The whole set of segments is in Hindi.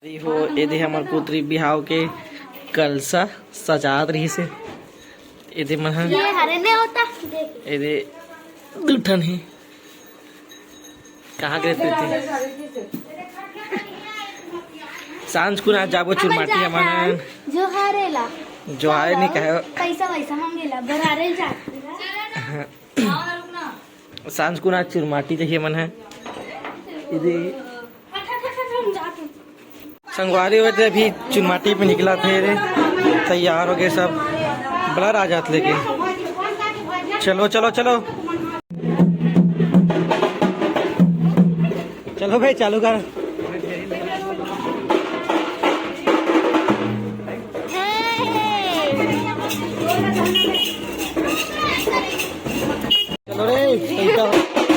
हो एदे हमर पुत्री बिहाव के कलसा सजात रही से एदे मन ये हरे ने होता एदे दुठन है कहाँ गए प्रीति सांझ को आज जाबो चुरमाटी हमन जो हारेला जो आए नहीं कहे पैसा वैसा मांगेला बरारे जा सांझ को आज चुरमाटी देखिए मन है इधे संगवारी होते अभी चुनमाटी पे निकला थे रे तैयार हो गए सब ब्लर आ जाते लेके चलो चलो चलो चलो भाई चालू कर चलो रे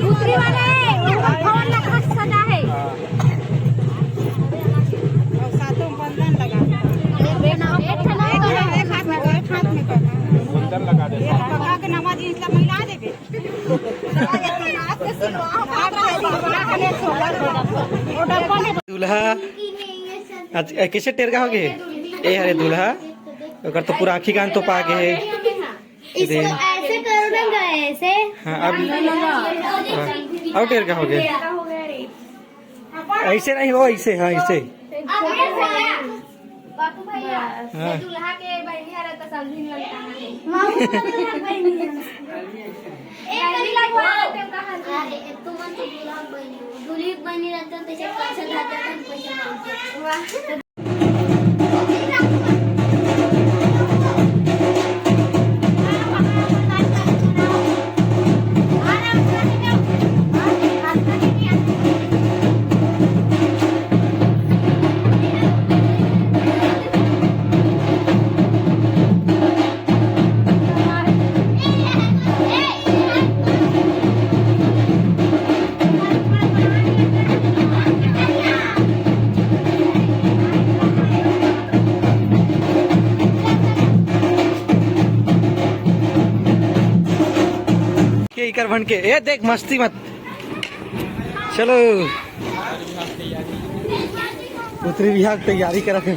दूसरी वाले भवन लगा सजा है सातों बंधन लगा एक हाथ में बंधन लगा दे पका के नमाज इसला महिला देबे दूल्हा आज कैसे टेर का हो गए ए हरे दूल्हा ओकर तो पूरा आँखी कान तो पा के है इसको ऐसे करो ना ऐसे हाँ अब और टेर का हो गए ऐसे नहीं हो ऐसे हाँ ऐसे बापू भैया हाँ दूल्हा के बहनी आ रहा था समझी नहीं लगता तुम दूल्ही बहनी रहते हो तो पैसा जाते हैं पैसा मांगते कर बन के ए देख मस्ती मत चलो पुत्री बिहार तैयारी करा थे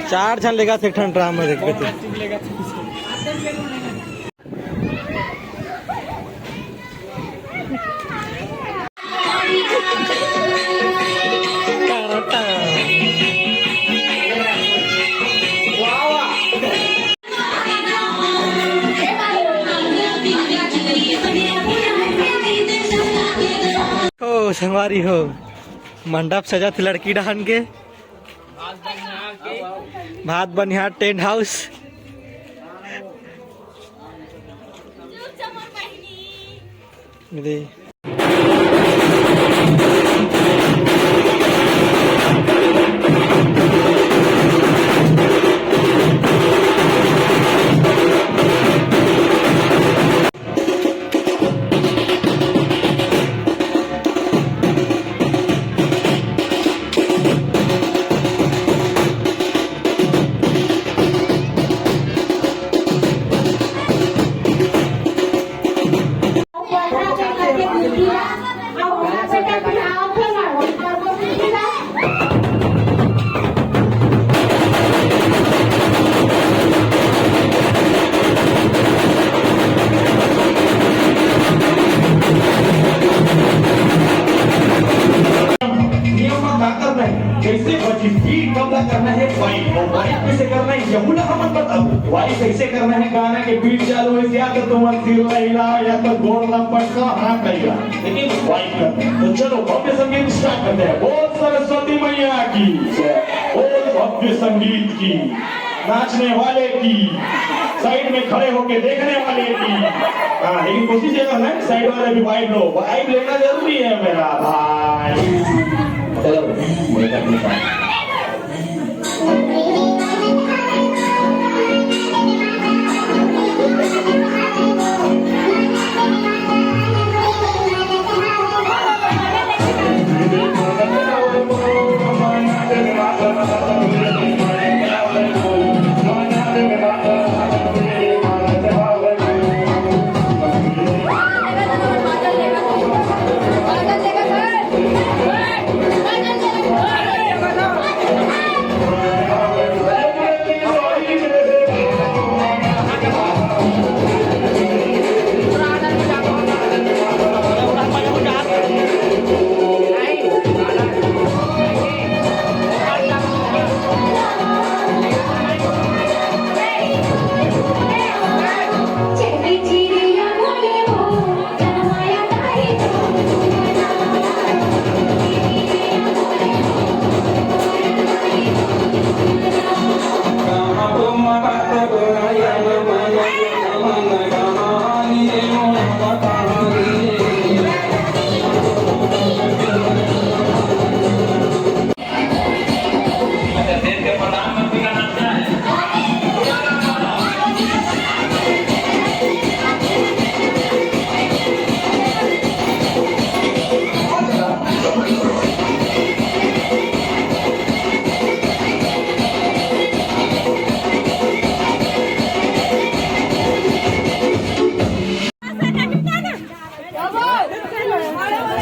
चार जन लेगा एक ठन ड्राम में देखते थे संगवारी हो मंडप सजा थे लड़की डहन के भात बनिहार टेंट हाउस वाला करना है वाइट, और वाइट कैसे करना है यहू ना हम बताओ। वाइट कैसे करना है, गाना के बीट चालू है या तो तुम सिर हिला या तो गोल लंबट का हाथ करेगा, लेकिन वाइट करना है। तो चलो भव्य संगीत स्टार्ट करते हैं। बोल सरस्वती मैया की, बोल भव्य संगीत की, नाचने वाले की, साइड में खड़े होके देखने वाले की। हाँ, लेकिन कोशिश ये करना है साइड वाले भी वाइड लो, वाइड लेना जरूरी है मेरा भाई। चलो मैं अपनी बात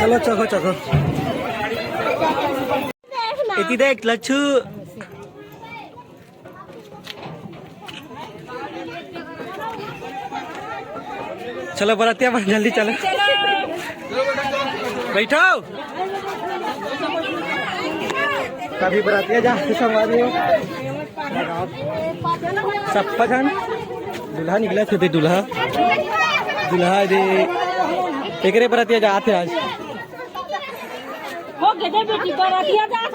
चलो चखो चखो इति देख लच्छू चलो बरातिया बन जल्दी चलो बैठो कभी बरातिया जा संवारी हो सब पहचान दूल्हा निकला थे दूल्हा दूल्हा दे एक बरातिया जा आते आज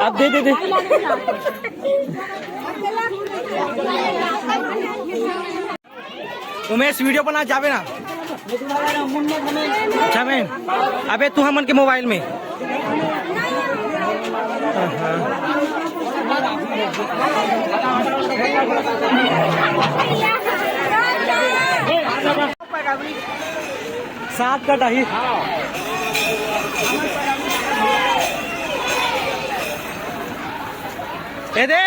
अब दे दे दे उमेश वीडियो बना जावे ना अच्छा मैं अबे तू हमन के मोबाइल में सात का टाही ए दे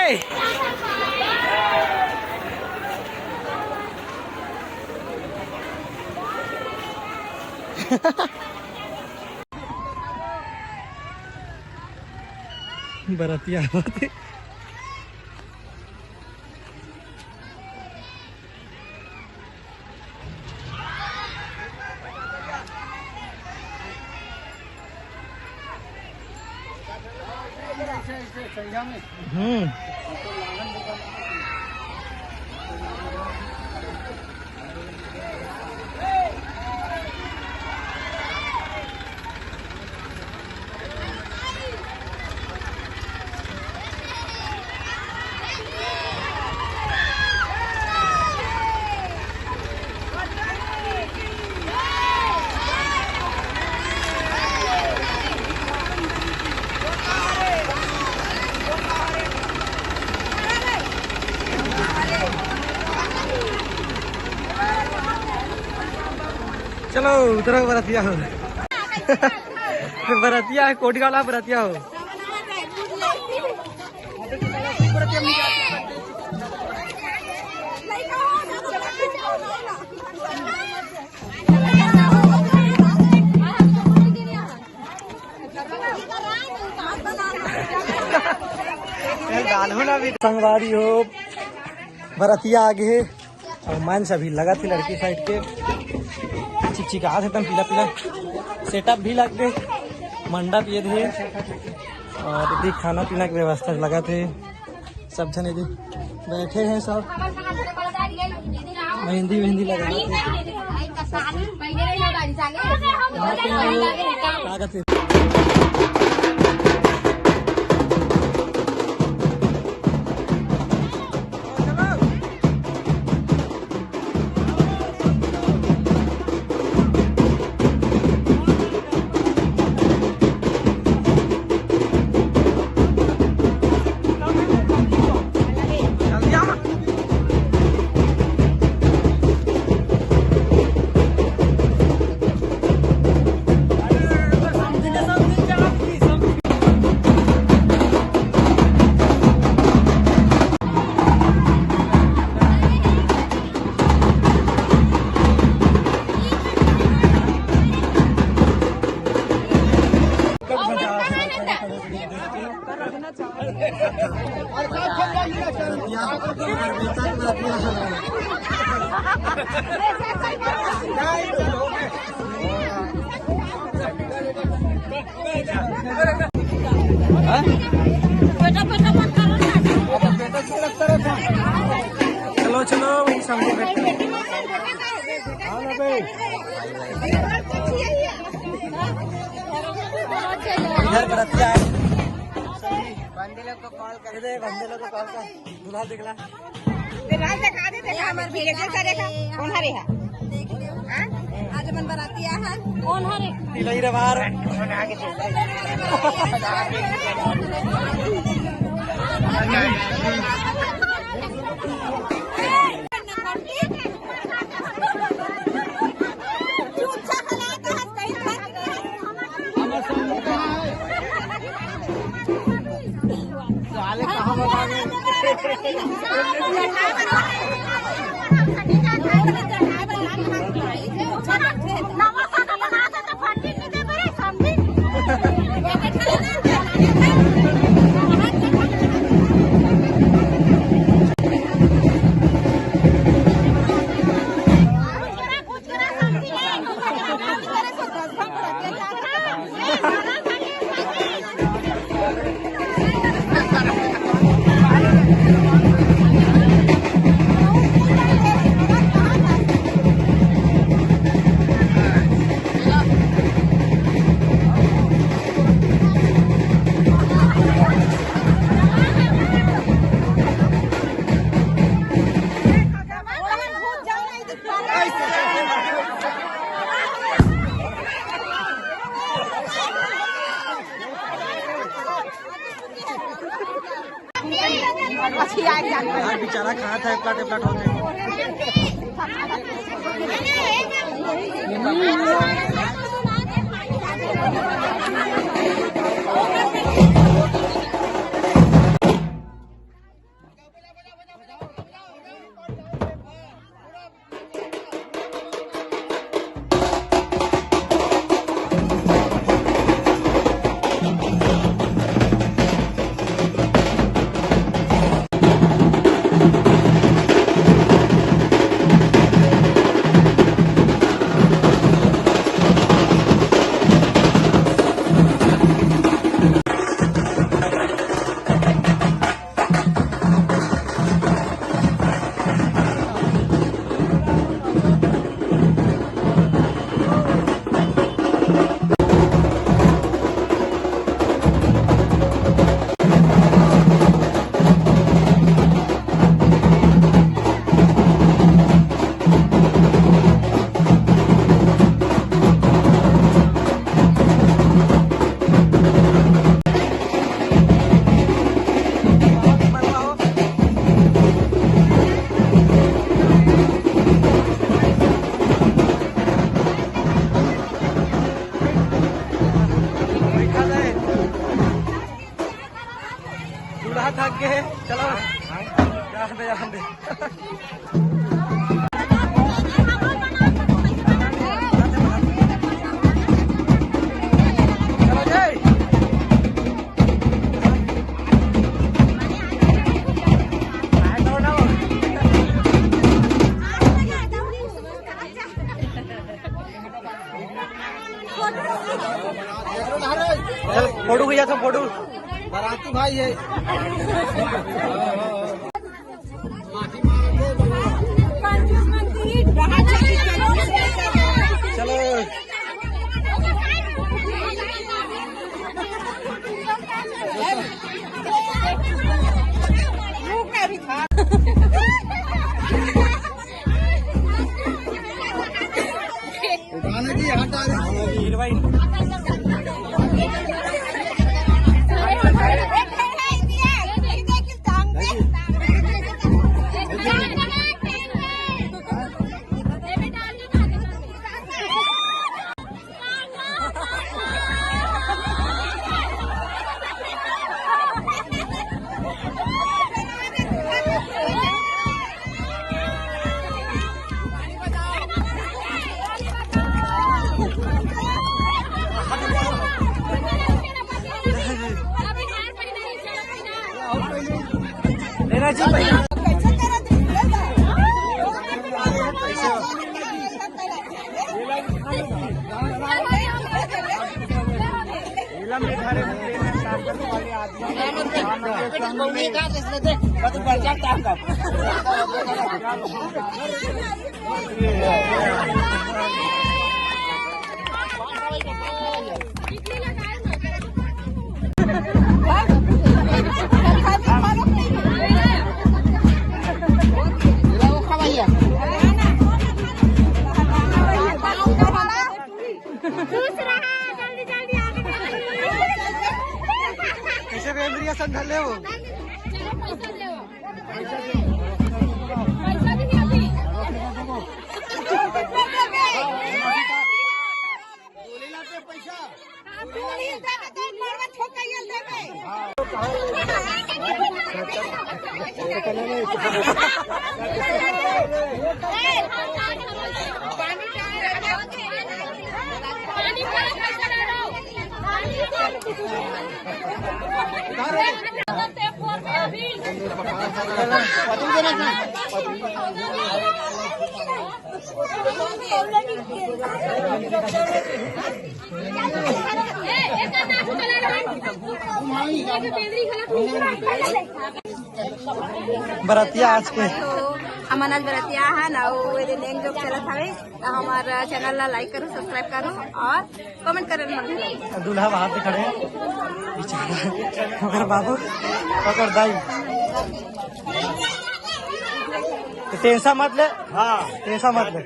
बरातिया होते चलो उधर बरातिया हो बरातिया है कोटी वाला बरातिया हो संगवारी हो बरातिया आगे और मान सभी लगा थी लड़की साइड के चिकचिका एकदम पीला पीला सेटअप भी लग गए मंडप ये थे और यदि खाना पीना की व्यवस्था लगा थे सब जने भी बैठे हैं, सब मेहंदी वेहंदी लगा कागज। चलो चलो वही समझे इधर बरतिया बंदे लोग को कॉल कर दे, बंदे लोग को कॉल कर दूल्हा दिखला राज दिखा दे देखा हमार वीडियो करेगा कौन हरे है हां आज मन बराती है कौन हरे तिलई रे बाहर आगे चल बेचारा कहाँ था प्लाट प्लाट होते थक गए, चलो जान दे। फोटो खींचा, सब फोटो बाराती भाई है। एनर्जी पहला कैसे बेंद्रिया संधल ले वो बरतिया आज के हमार आज बरतिया है ना वो लेंग जो चलत हवे हमारा चैनल ला लाइक करो सब्सक्राइब करो और कमेंट करे मत दूल्हा बाहर से खड़े बेचारा मगर बाबू पकड़ दाई तो टेंशन मत ले हाँ टेंशन मत ले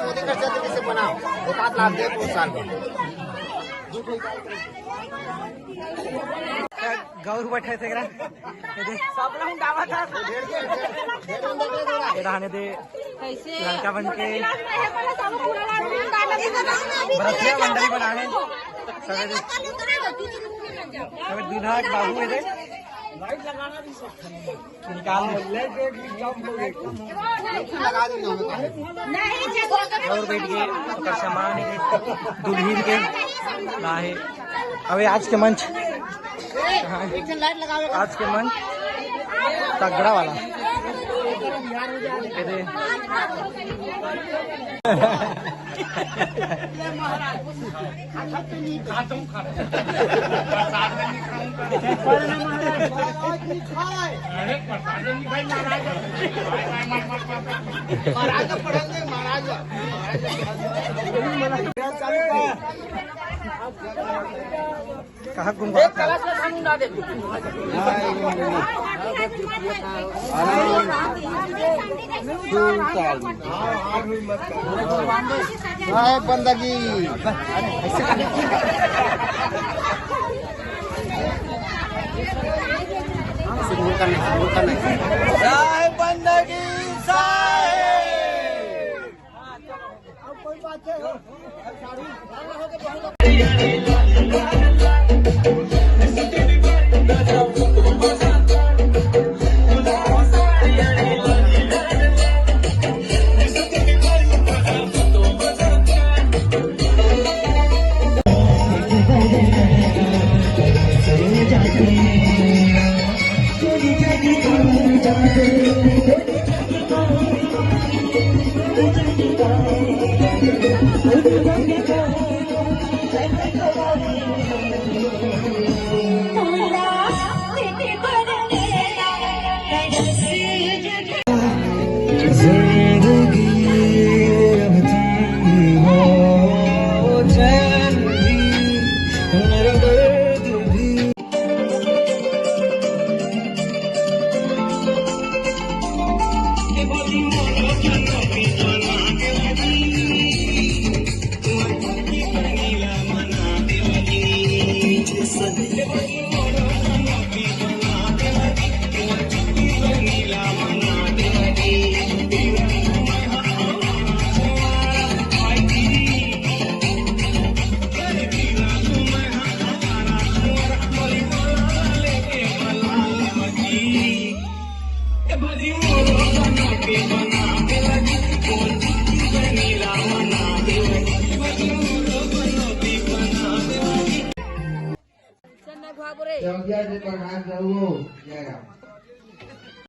मोदी कर सकते से बनाओ 7 लाख दे 5 साल में गौर बैठे थे रहने दे लड़का बन के बरतिया मंडली बनाने दूल्हा बाबू है निकाल और बैठ गए सामान दुल्हन के लाहे। अबे आज के मंच आज के मंच तगड़ा वाला कहाँ घूम बंदगी बंदगी कोई बात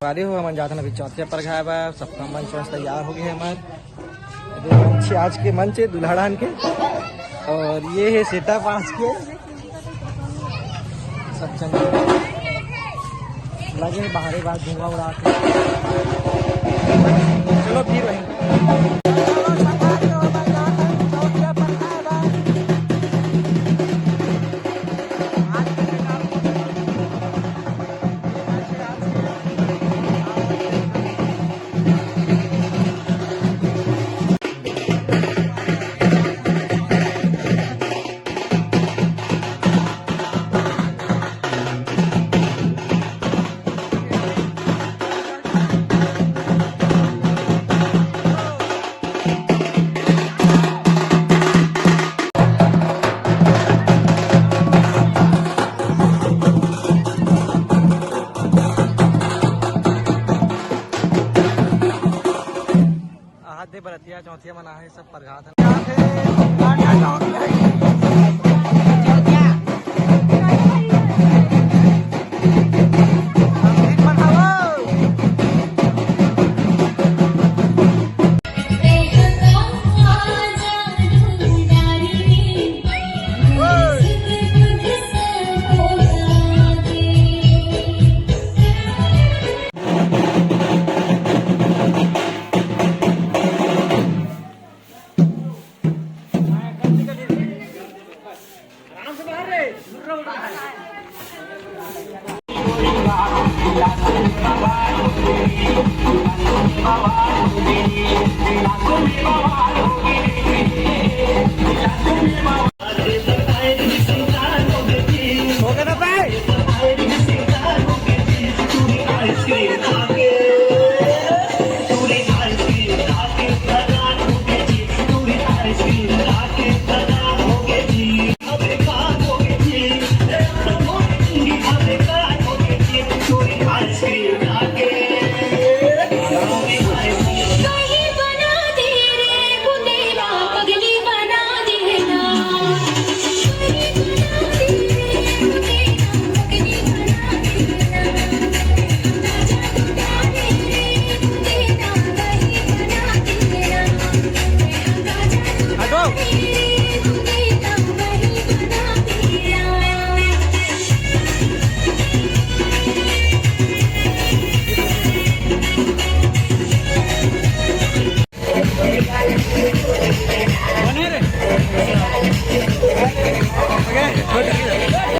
वाले हो हम जाते अभी चौथे पर घाया बा सबका मंच वंच तैयार हो गए है हमारे मंच आज के मंच है दुल्हड़ान के और ये है सेटअप आज के सब चंद लगे बाहर बाहर धुआं उड़ा के चलो फिर वहीं आधे बरतिया चौथिया मना है सब परघात